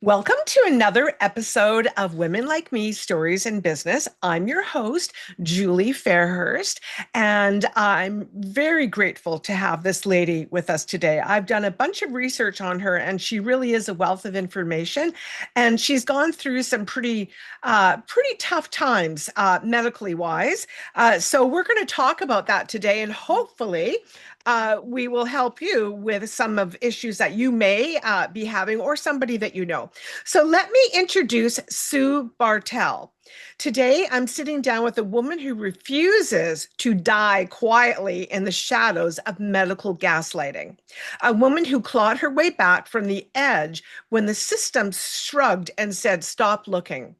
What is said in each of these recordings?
Welcome to another episode of Women Like Me Stories in Business. I'm your host, Julie Fairhurst, and I'm very grateful to have this lady with us today. I've done a bunch of research on her, and she really is a wealth of information. And she's gone through some pretty tough times, medically wise. So we're going to talk about that today, and hopefully we will help you with some of issues that you may be having or somebody that you know. So let me introduce Sue Bartel. Today, I'm sitting down with a woman who refuses to die quietly in the shadows of medical gaslighting, a woman who clawed her way back from the edge when the system shrugged and said, "Stop looking."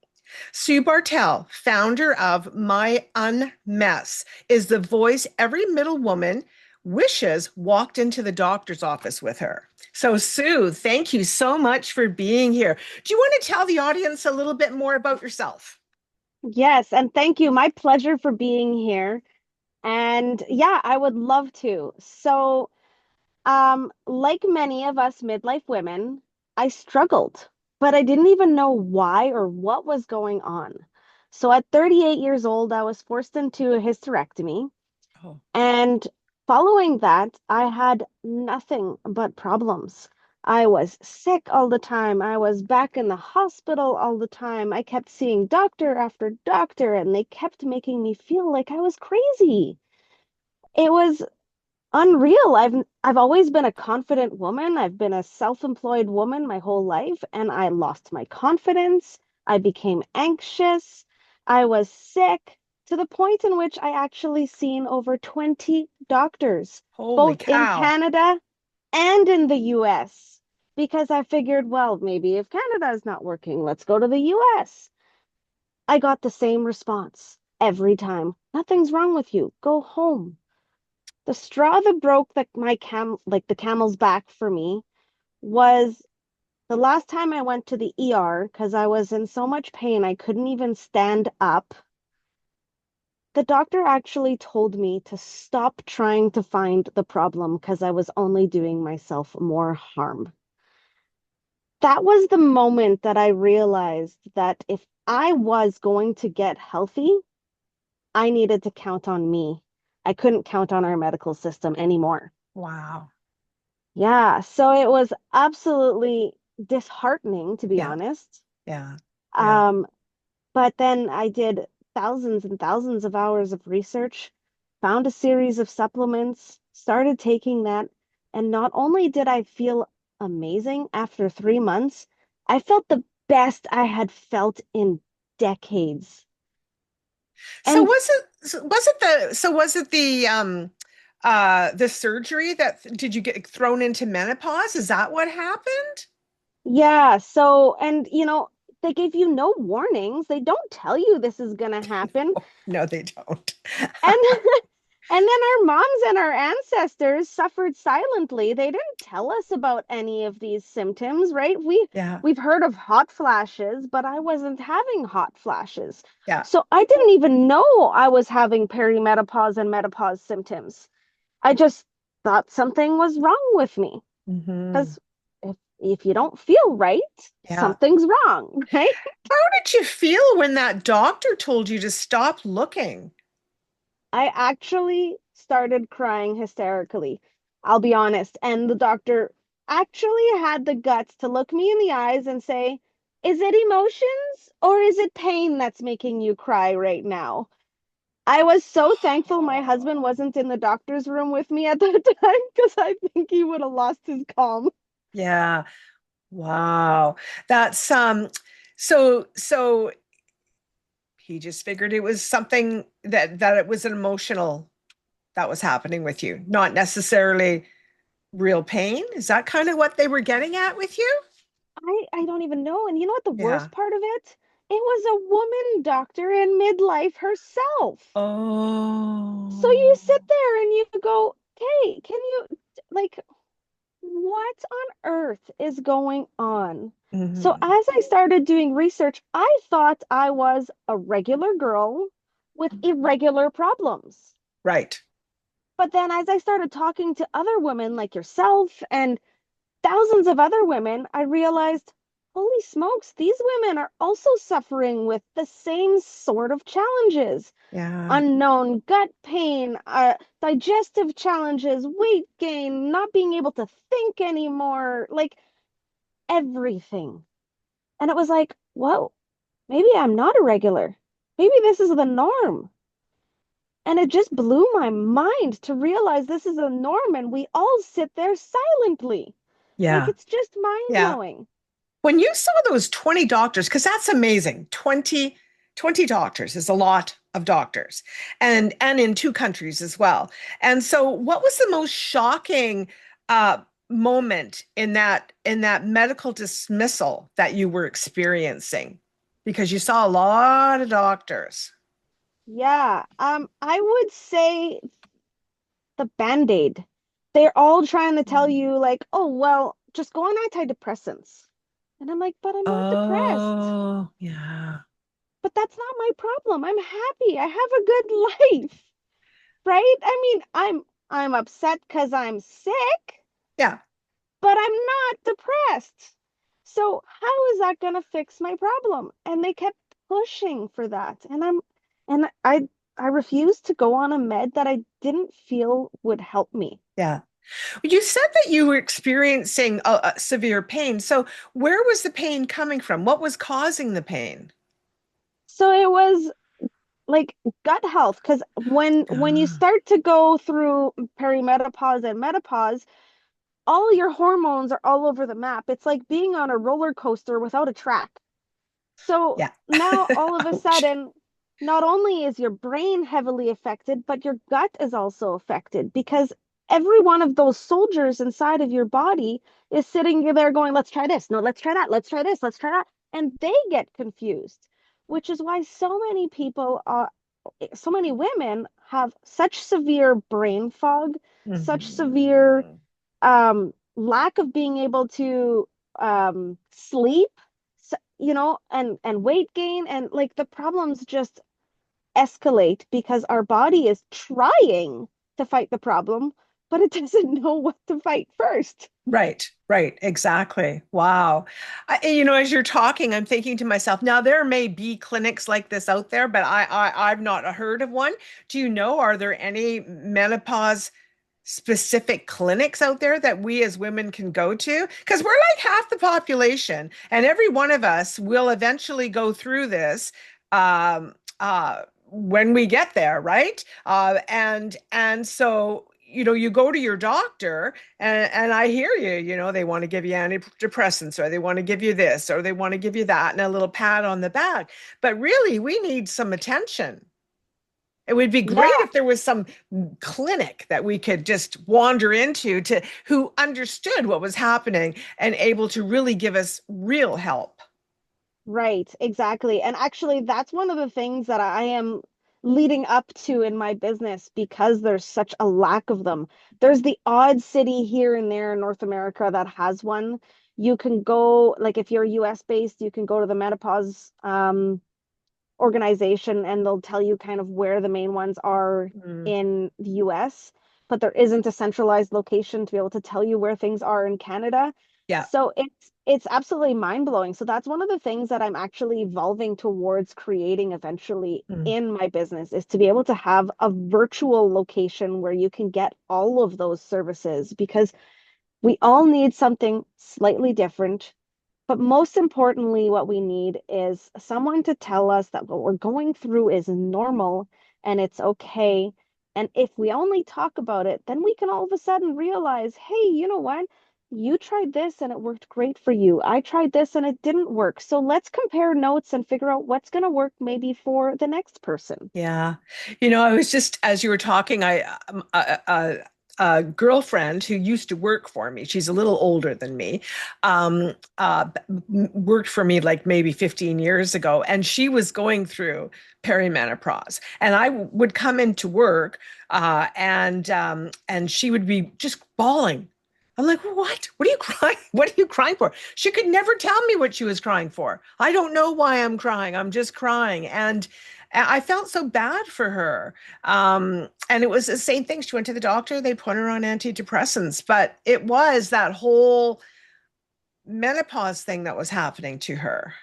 Sue Bartel, founder of My Unmess, is the voice every middle woman wishes walked into the doctor's office with her. So, Sue, thank you so much for being here. Do you want to tell the audience a little bit more about yourself? Yes, and thank you. My pleasure for being here. And yeah, I would love to. Like many of us midlife women, I struggled, but I didn't even know why or what was going on. So at 38 years old, I was forced into a hysterectomy. Oh, And following that, I had nothing but problems. I was sick all the time. I was back in the hospital all the time. I kept seeing doctor after doctor, and they kept making me feel like I was crazy. It was unreal. I've always been a confident woman. I've been a self-employed woman my whole life, and I lost my confidence. I became anxious. I was sick to the point in which I actually seen over 20 doctors, holy both in cow. Canada and in the US, because I figured, well, maybe if Canada is not working, let's go to the US. I got the same response every time. Nothing's wrong with you. Go home. The straw that broke the camel's back for me was the last time I went to the ER because I was in so much pain I couldn't even stand up. The doctor actually told me to stop trying to find the problem because I was only doing myself more harm. That was the moment that I realized that if I was going to get healthy, I needed to count on me. I couldn't count on our medical system anymore. Wow. Yeah, so it was absolutely disheartening, to be Yeah, honest. yeah, yeah. Um, but then I did thousands and thousands of hours of research, found a series of supplements, started taking that, and not only did I feel amazing after 3 months, I felt the best I had felt in decades. So And was it the surgery that did you get thrown into menopause? Is that what happened? yeah, they give you no warnings. They don't tell you this is going to happen. No, they don't. And And then our moms and our ancestors suffered silently. They didn't tell us about any of these symptoms, right? Yeah, We've heard of hot flashes, but I wasn't having hot flashes. yeah. So I didn't even know I was having perimenopause and menopause symptoms. I just thought something was wrong with me Hmm. because if you don't feel right, Yeah. something's wrong, right? How did you feel when that doctor told you to stop looking? I actually started crying hysterically. I'll be honest. And the doctor actually had the guts to look me in the eyes and say, "Is it emotions or is it pain that's making you cry right now?" I was so thankful my husband wasn't in the doctor's room with me at that time because I think he would have lost his calm. Yeah. Wow. That's so he just figured it was something that it was an emotional that was happening with you, not necessarily real pain. Is that kind of what they were getting at with you? I don't even know. And you know what the Yeah. worst part of it? It was a woman doctor in midlife herself. So you Oh. sit there and you go, "Hey, can you like what on earth is going on?" So Hmm. as I started doing research, I thought I was a regular girl with irregular problems. Right. But then as I started talking to other women like yourself and thousands of other women, I realized, holy smokes, these women are also suffering with the same sort of challenges. Yeah. Unknown gut pain, digestive challenges, weight gain, not being able to think anymore, like everything. And it was like, whoa, maybe I'm not a regular. Maybe this is the norm. And it just blew my mind to realize this is a norm and we all sit there silently. Like Yeah. it's just mind Yeah. blowing. When you saw those 20 doctors, because that's amazing, 20 doctors is a lot of doctors and in two countries as well. And so what was the most shocking uh, moment in that medical dismissal that you were experiencing? Because you saw a lot of doctors. Yeah, I would say the Band-Aid. They're all trying to tell you like, oh, well, just go on antidepressants. And I'm like, but I'm not depressed. Oh, yeah. But that's not my problem. I'm happy. I have a good life, right? I mean, I'm upset because I'm sick, Yeah. but I'm not depressed. So how is that going to fix my problem? And they kept pushing for that. And I refused to go on a med that I didn't feel would help me. Yeah. You said that you were experiencing severe pain. So where was the pain coming from? What was causing the pain? So it was like gut health because when you Ah, start to go through perimenopause and menopause, all your hormones are all over the map. It's like being on a roller coaster without a track. So yeah. now all of a Ouch. sudden, not only is your brain heavily affected, but your gut is also affected because every one of those soldiers inside of your body is sitting there going, let's try this. No, let's try that. Let's try this. Let's try that. And they get confused, which is why so many women have such severe brain fog, such severe Mhm. lack of being able to sleep, and weight gain, and like the problems just escalate because our body is trying to fight the problem, but it doesn't know what to fight first. Right, right, exactly. Wow. As you're talking, I'm thinking to myself, now there may be clinics like this out there, but I've not heard of one. Do you know, are there any menopause specific clinics out there that we as women can go to? Because we're like half the population, and every one of us will eventually go through this when we get there, right? And so you go to your doctor, and I hear you. They want to give you antidepressants, or they want to give you this, or they want to give you that, and a little pat on the back. But really, we need some attention. It would be great Yeah, if there was some clinic that we could just wander into to who understood what was happening and able to really give us real help. right, exactly. And actually, that's one of the things that I am leading up to in my business because there's such a lack of them. There's the odd city here and there in North America that has one. You can go, like if you're US based, you can go to the menopause organization and they'll tell you kind of where the main ones are Mm, in the US, but there isn't a centralized location to be able to tell you where things are in Canada. yeah. So it's absolutely mind-blowing. So that's one of the things that I'm actually evolving towards creating eventually Mm, in my business is to be able to have a virtual location where you can get all of those services because we all need something slightly different, but most importantly, what we need is someone to tell us that what we're going through is normal and it's okay. And if we only talk about it, then we can all of a sudden realize, hey, you know what? You tried this and it worked great for you. I tried this and it didn't work. So let's compare notes and figure out what's going to work maybe for the next person. yeah. I was just, as you were talking, a girlfriend who used to work for me, she's a little older than me, worked for me like maybe 15 years ago, and she was going through perimenopause. And I would come into work, and she would be just bawling. I'm like, what? What are you crying? What are you crying for? She could never tell me what she was crying for. I don't know why I'm crying. I'm just crying. And I felt so bad for her. And it was the same thing. She went to the doctor, they put her on antidepressants, but it was that whole menopause thing that was happening to her.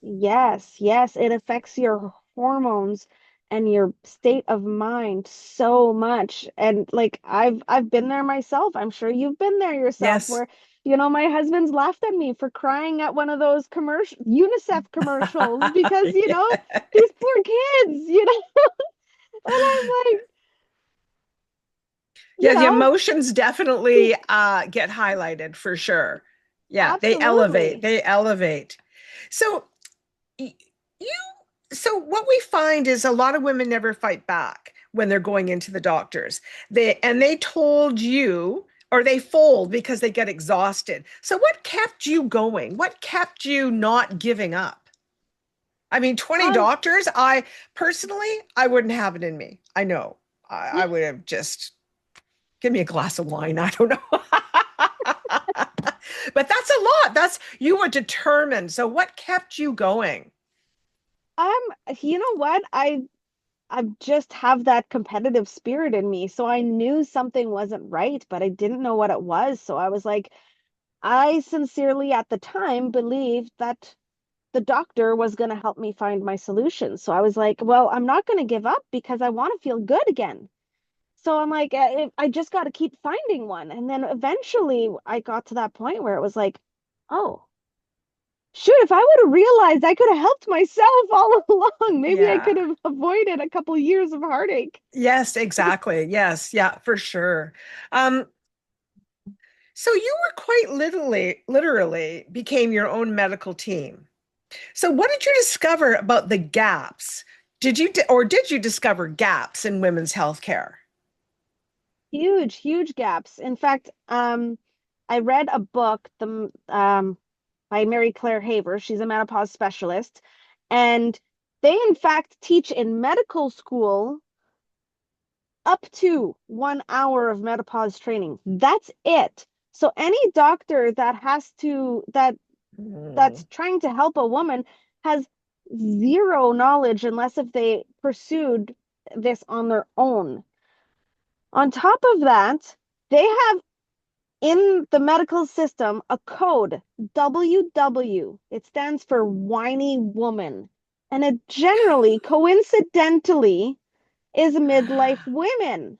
Yes, yes, it affects your hormones and your state of mind so much. And like I've been there myself. I'm sure you've been there yourself Yes. where, my husband's laughed at me for crying at one of those commercial UNICEF commercials because, Yeah. these poor kids. And I'm like, Yeah, the emotions definitely get highlighted for sure. Yeah, they elevate. absolutely. They elevate. So y- you so what we find is a lot of women never fight back when they're going into the doctors. They told you or they fold because they get exhausted. So what kept you going? What kept you not giving up? I mean, 20 Um, doctors, I personally, I wouldn't have it in me. I know. I would have just give me a glass of wine. I don't know. But that's a lot. That's you were determined. So what kept you going? I'm, you know what? I just have that competitive spirit in me. So I knew something wasn't right, but I didn't know what it was. So I was like, I sincerely at the time believed that the doctor was going to help me find my solution. So I was like, well, I'm not going to give up because I want to feel good again. So I'm like, I just got to keep finding one. And then eventually I got to that point where it was like, oh, shoot, if I would have realized I could have helped myself all along, maybe I Yeah. could have avoided a couple years of heartache. Yes, exactly. Yes, yeah, for sure. Um, so you were quite literally became your own medical team. So what did you discover about the gaps? Did you discover gaps in women's healthcare? Huge, huge gaps. In fact, I read a book by Mary Claire Haver. She's a menopause specialist, and they in fact teach in medical school up to 1 hour of menopause training. That's it. So any doctor that's Mm, trying to help a woman has zero knowledge unless if they pursued this on their own. On top of that, they have in the medical system a code WW. It stands for whiny woman. And it generally, coincidentally, is midlife women.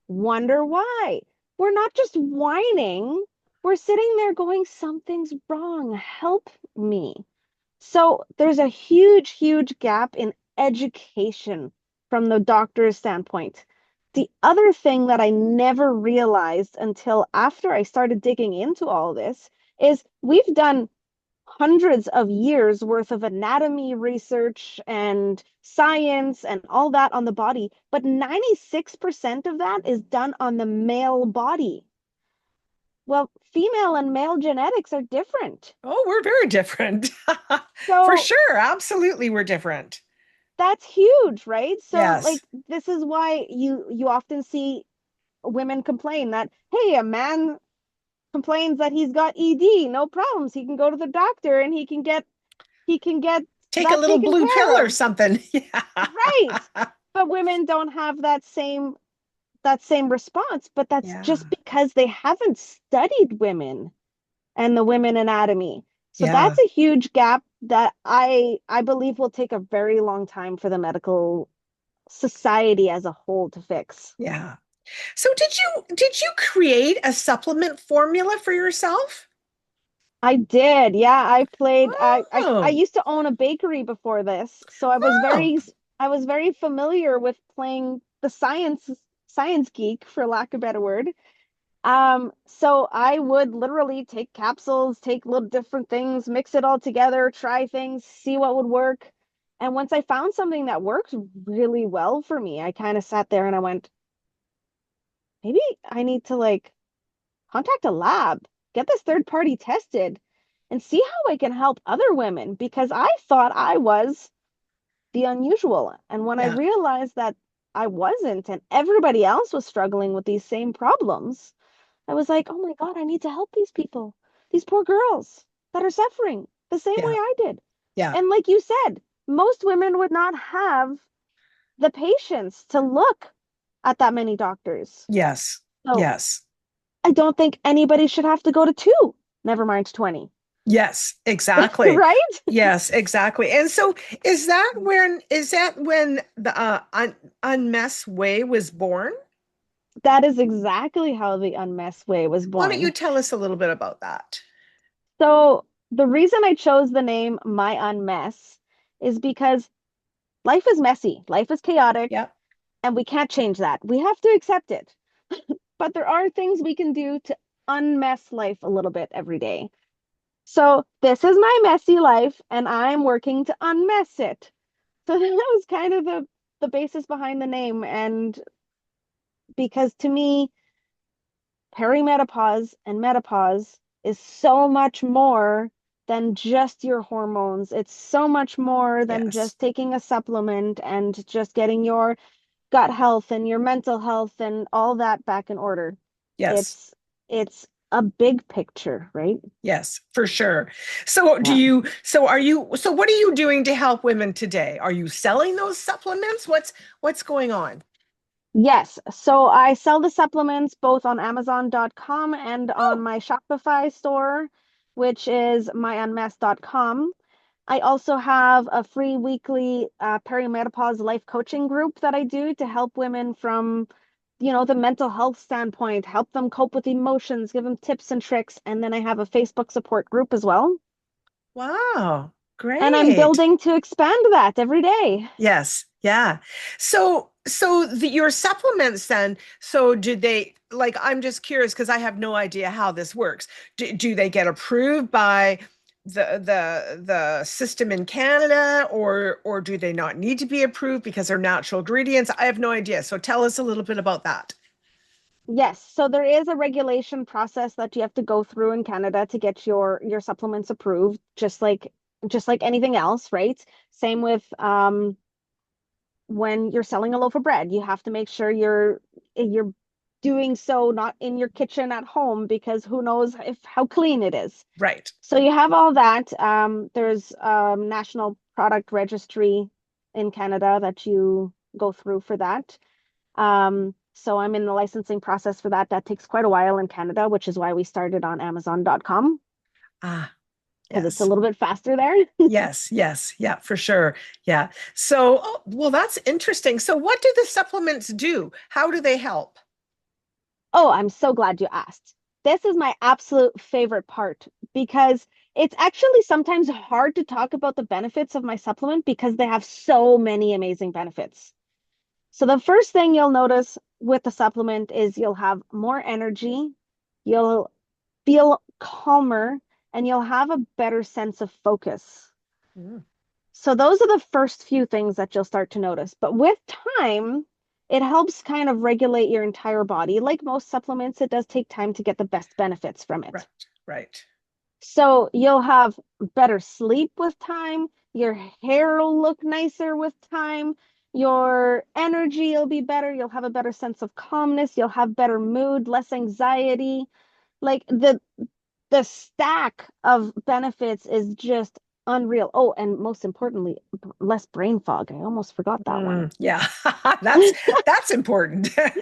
Wonder why? We're not just whining, we're sitting there going, something's wrong. Help me. So there's a huge, huge gap in education from the doctor's standpoint. The other thing that I never realized until after I started digging into all this is we've done hundreds of years worth of anatomy research and science and all that on the body, but 96% of that is done on the male body. Well, female and male genetics are different. oh, we're very different. For So sure. Absolutely, we're different. that's huge, right? So like Yes. this is why you often see women complain that, hey, a man complains that he's got ED, no problems. He can go to the doctor and he can get Take a that little taken blue pill care or of. something. Right. Yeah. But women don't have that same response, but that's Yeah. just because they haven't studied women and the women anatomy. So Yeah. that's a huge gap that I believe will take a very long time for the medical society as a whole to fix. Yeah. So did you create a supplement formula for yourself? I did. Yeah, I Oh. used to own a bakery before this, so Oh. I was very familiar with playing the science geek, for lack of a better word. So I would literally take capsules, take little different things, mix it all together, try things, see what would work. And once I found something that worked really well for me, I kind of sat there and I went, maybe I need to like contact a lab, get this third party tested, and see how I can help other women because I thought I was the unusual. And when I Yeah. realized that I wasn't and everybody else was struggling with these same problems, I was like, oh my God, I need to help these people, these poor girls that are suffering the same way Yeah. I did. Yeah. And like you said, most women would not have the patience to look at that many doctors. Yes. So Yes. I don't think anybody should have to go to two. Mm. never mind 20. Yes, exactly. Right? Yes, exactly. And so is that when the Unmess Way was born? That is exactly how the Unmess Way was Why don't you born. tell us a little bit about that? So the reason I chose the name My Unmess is because life is messy, life is chaotic, Yep. and we can't change that. We have to accept it. But there are things we can do to unmess life a little bit every day. So this is my messy life, and I'm working to unmess it. So that was kind of the basis behind the name. And because to me, perimenopause and menopause is so much more than just your hormones. It's so much more than Yes. just taking a supplement and just getting your gut health and your mental health and all that back in order. Yes. It's it's a big picture, right? Yes, for sure. So Yeah. so what are you doing to help women today? Are you selling those supplements? What's going on? Yes. So I sell the supplements both on Amazon.com and on Oh, my Shopify store, which is myunmess.com. I also have a free weekly perimenopause life coaching group that I do to help women from, the mental health standpoint, help them cope with emotions, give them tips and tricks. And then I have a Facebook support group as well. wow. And I'm Great. building to expand that every day. Yes. Yeah. Your supplements then, so do they like I'm just curious because I have no idea how this works. Do they get approved by the system in Canada or do they not need to be approved because they're natural ingredients? I have no idea. So tell us a little bit about that. Yes, so there is a regulation process that you have to go through in Canada to get your supplements approved, just like anything else, right? Same with when you're selling a loaf of bread, you have to make sure you're doing so not in your kitchen at home because who knows if how clean it is. Right. So you have all that. There's national product registry in Canada that you go through for that. So I'm in the licensing process for that. That takes quite a while in Canada, which is why we started on Amazon.com Ah, because it's a yes. little bit faster there. Yes, yes, yeah, for sure. Yeah. So, oh, well, that's interesting. So, what do the supplements do? How do they help? Oh, I'm so glad you asked. This is my absolute favorite part because it's actually sometimes hard to talk about the benefits of my supplement because they have so many amazing benefits. So the first thing you'll notice with the supplement is you'll have more energy, you'll feel calmer, and you'll have a better sense of focus. Mm, So those are the first few things that you'll start to notice. But with time, it helps kind of regulate your entire body. Like most supplements, it does take time to get the best benefits from right, it. right. So you'll have better sleep with time, your hair will look nicer with time, your energy will be better, you'll have a better sense of calmness, you'll have better mood, less anxiety. Like the stack of benefits is just unreal. Oh, and most importantly, less brain fog. I almost forgot that one. Yeah, that's important. That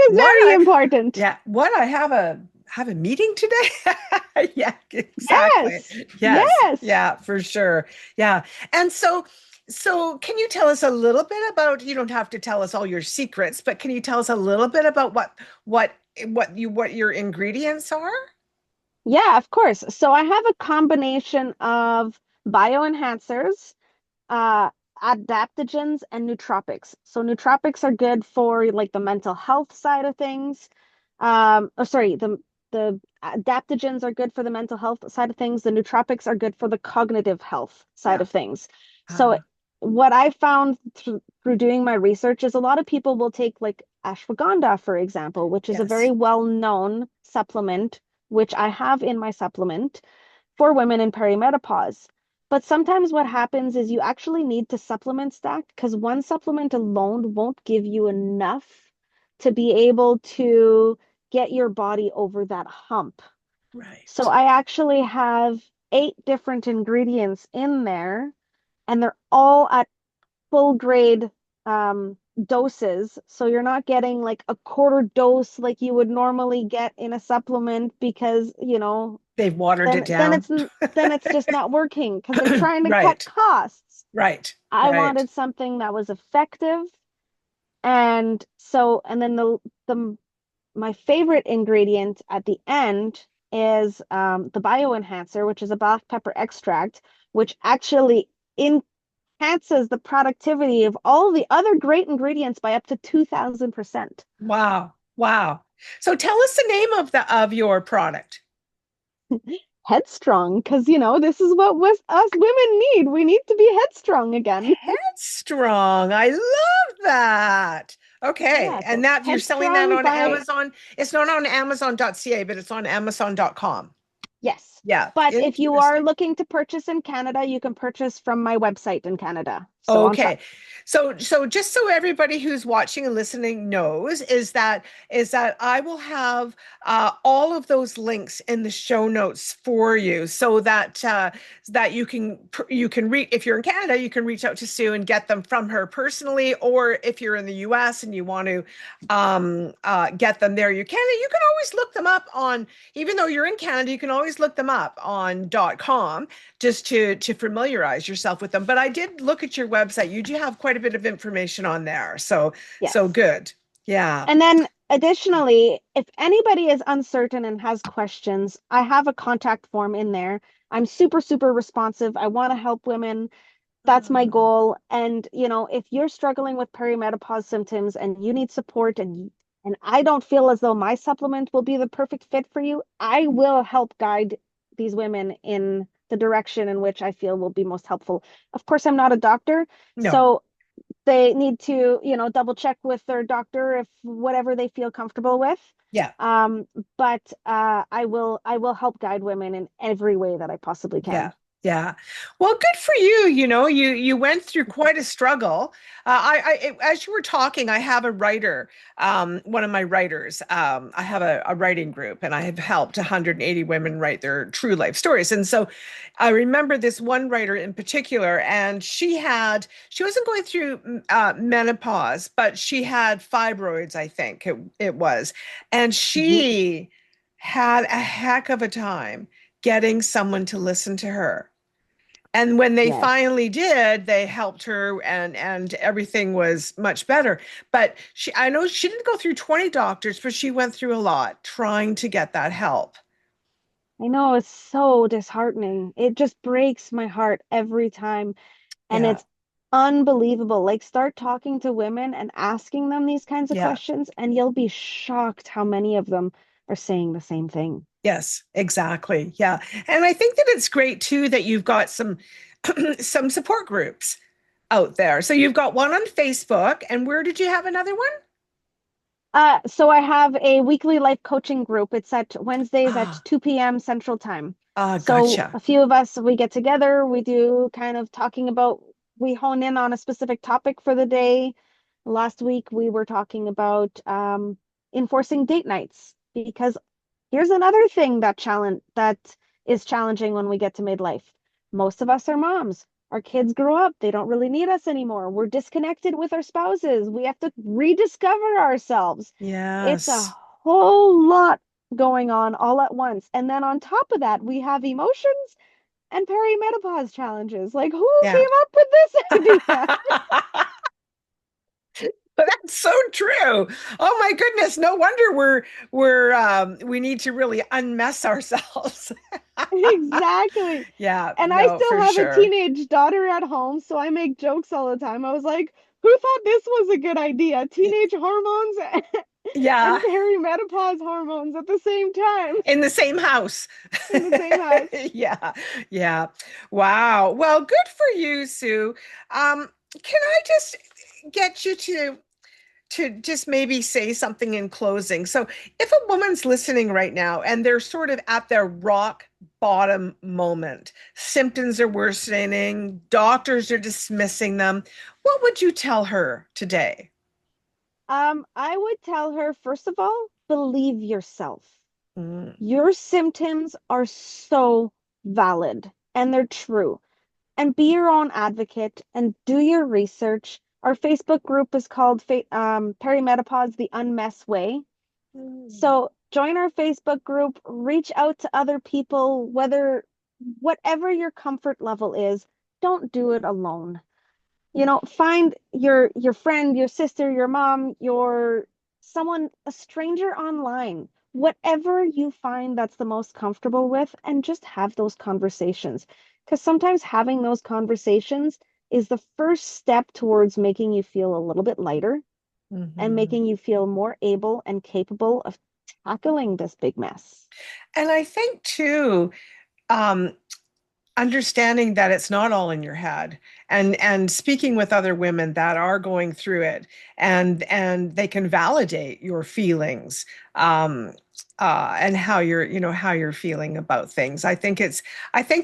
is What very I important. Yeah, what I have a meeting today? Yeah, exactly. Yes. Yes, Yes. yeah, for sure. Yeah. And so can you tell us a little bit about, you don't have to tell us all your secrets, but can you tell us a little bit about what what your ingredients are? Yeah, of course. So I have a combination of bioenhancers, uh, adaptogens, and nootropics. So nootropics are good for like the mental health side of things. Oh, sorry, the adaptogens are good for the mental health side of things. The nootropics are good for the cognitive health side Yeah. of things. So Ah, what I found through doing my research is a lot of people will take like ashwagandha, for example, which is a very yes. well-known supplement, which I have in my supplement for women in perimenopause. But sometimes what happens is you actually need to supplement stack because one supplement alone won't give you enough to be able to get your body over that hump. So Right. I actually have 8 different ingredients in there, and they're all at full grade doses. So you're not getting like a quarter dose like you would normally get in a supplement because, They've watered it then then down. it's then it's just not working because they're trying to cut Right, costs. right, I right. wanted something that was effective. And then the my favorite ingredient at the end is the bioenhancer, which is a black pepper extract, which actually enhances the productivity of all the other great ingredients by up to 2000%. Wow, wow. So tell us the name of the of your product. Headstrong, because this is what us women need. We need to be headstrong again. Headstrong. I love that. Okay. Yeah, And so that you're selling that headstrong on by Amazon. It's not on Amazon.ca, but it's on Amazon.com. yes. Yeah. But if you are Interesting. looking to purchase in Canada, you can purchase from my website in Canada. So on top. Okay. So just so everybody who's watching and listening knows is that I will have all of those links in the show notes for you so that you can reach if you're in Canada, you can reach out to Sue and get them from her personally, or if you're in the US and you want to get them there, you can. And you can always look them up on, even though you're in Canada, you can always look them up on .com just to familiarize yourself with them. But I did look at your website. You do have quite a bit of information on there. So Yes. good. Yeah. And then additionally, if anybody is uncertain and has questions, I have a contact form in there. I'm super, super responsive. I want to help women. That's my Mm, goal. And, if you're struggling with perimenopause symptoms and you need support and I don't feel as though my supplement will be the perfect fit for you, I will help guide these women in the direction in which I feel will be most helpful. Of course, I'm not a doctor, no. so they need to, double check with their doctor if whatever they feel comfortable with. Yeah. Um, but I will help guide women in every way that I possibly Yeah. can. Yeah. Well, good for you. You went through quite a struggle. As you were talking, I have a writer, one of my writers. I have a writing group, and I have helped 180 women write their true life stories. And so, I remember this one writer in particular, and she wasn't going through menopause, but she had fibroids, I think it was, and Mhm. she had a heck of a time getting someone to listen to her. And when they Yes. finally did, they helped her and everything was much better. But I know she didn't go through 20 doctors, but she went through a lot trying to get that help. I know it's so disheartening. It just breaks my heart every time. And Yeah. it's unbelievable. Like, start talking to women and asking them these kinds of Yeah. questions, and you'll be shocked how many of them are saying the same thing. Yes, exactly. Yeah. And I think that it's great too that you've got some some support groups out there. So you've got one on Facebook, and where did you have another one? So I have a weekly life coaching group. It's at Wednesdays at Ah, 2 p.m. Central Time. So gotcha. a few of us, we get together, we do kind of talking about, we hone in on a specific topic for the day. Last week we were talking about enforcing date nights because here's another thing that is challenging when we get to midlife. Most of us are moms. Our kids grow up. They don't really need us anymore. We're disconnected with our spouses. We have to rediscover ourselves. It's a Yes. whole lot going on all at once. And then on top of that, we have emotions and perimenopause challenges. Like, who Yeah. came up with this idea? That's so true. Oh my goodness. No wonder we need to really unmess ourselves. Exactly. Yeah, And I no, still for have a sure. teenage daughter at home, so I make jokes all the time. I was like, who thought this was a good idea? Teenage hormones Yeah, and perimenopause hormones at the same time in the same house. in the same house. Yeah, yeah. Wow. Well, good for you, Sue. Can I just get you to just maybe say something in closing? So, if a woman's listening right now and they're sort of at their rock bottom moment, symptoms are worsening, doctors are dismissing them, what would you tell her today? I would tell her, first of all, believe yourself. Mm, Your symptoms are so valid and they're true. And be your own advocate and do your research. Our Facebook group is called Perimenopause, the Unmess Way. mm, So join our Facebook group, reach out to other people, whatever your comfort level is, don't do it alone. Find your friend, your sister, your mom, your someone, a stranger online, whatever you find that's the most comfortable with, and just have those conversations. Because sometimes having those conversations is the first step towards making you feel a little bit lighter and Mhm. making you feel more able and capable of tackling this big mess. And I think too, um, understanding that it's not all in your head, and speaking with other women that are going through it, and they can validate your feelings, and how you're feeling about things. I think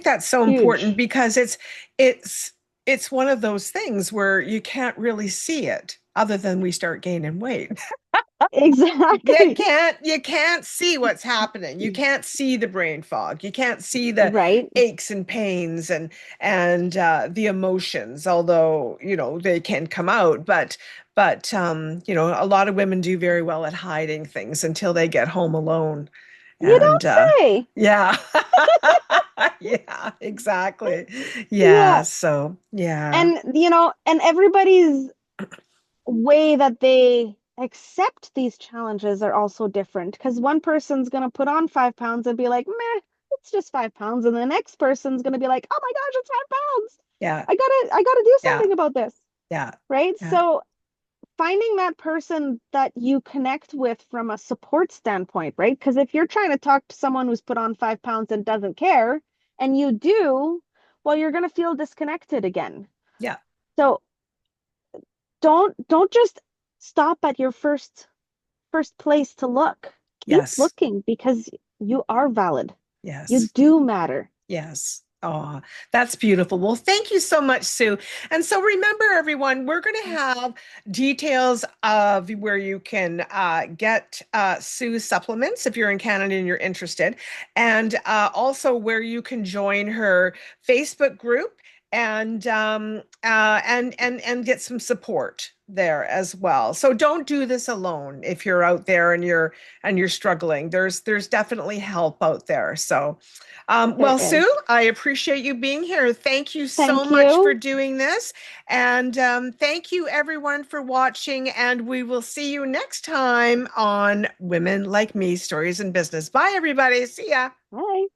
that's so important Huge. because it's it's one of those things where you can't really see it other than we start gaining weight. Exactly. You can't see what's happening. You can't see the brain fog. You can't see the Right? aches and pains and the emotions, although they can come out. But a lot of women do very well at hiding things until they get home alone. You And don't say. yeah, yeah, exactly. Yeah. Yeah. So yeah, And everybody's way that they accept these challenges are also different because one person's going to put on 5 pounds and be like, meh, it's just 5 pounds. And the next person's going to be like, oh my gosh, it's 5 pounds. yeah, I gotta do yeah, something about this. yeah, Right. yeah, So finding that person that you connect with from a support standpoint, right? Because if you're trying to talk to someone who's put on 5 pounds and doesn't care, and you do, well, you're going to feel disconnected again. yeah. So don't just stop at your first place to look. Keep Yes, looking because you are valid. You yes. do matter. Yes. Oh, that's beautiful. Well, thank you so much, Sue. And so remember, everyone, we're going to have details of where you can get Sue's supplements if you're in Canada and you're interested, and also where you can join her Facebook group and get some support there as well. So don't do this alone if you're out there and you're struggling. There's definitely help out there. So. There Well, Sue, is. I appreciate you being here. Thank you so Thank much for you. doing this. And thank you, everyone, for watching. And we will see you next time on Women Like Me Stories in Business. Bye, everybody. See ya. Bye.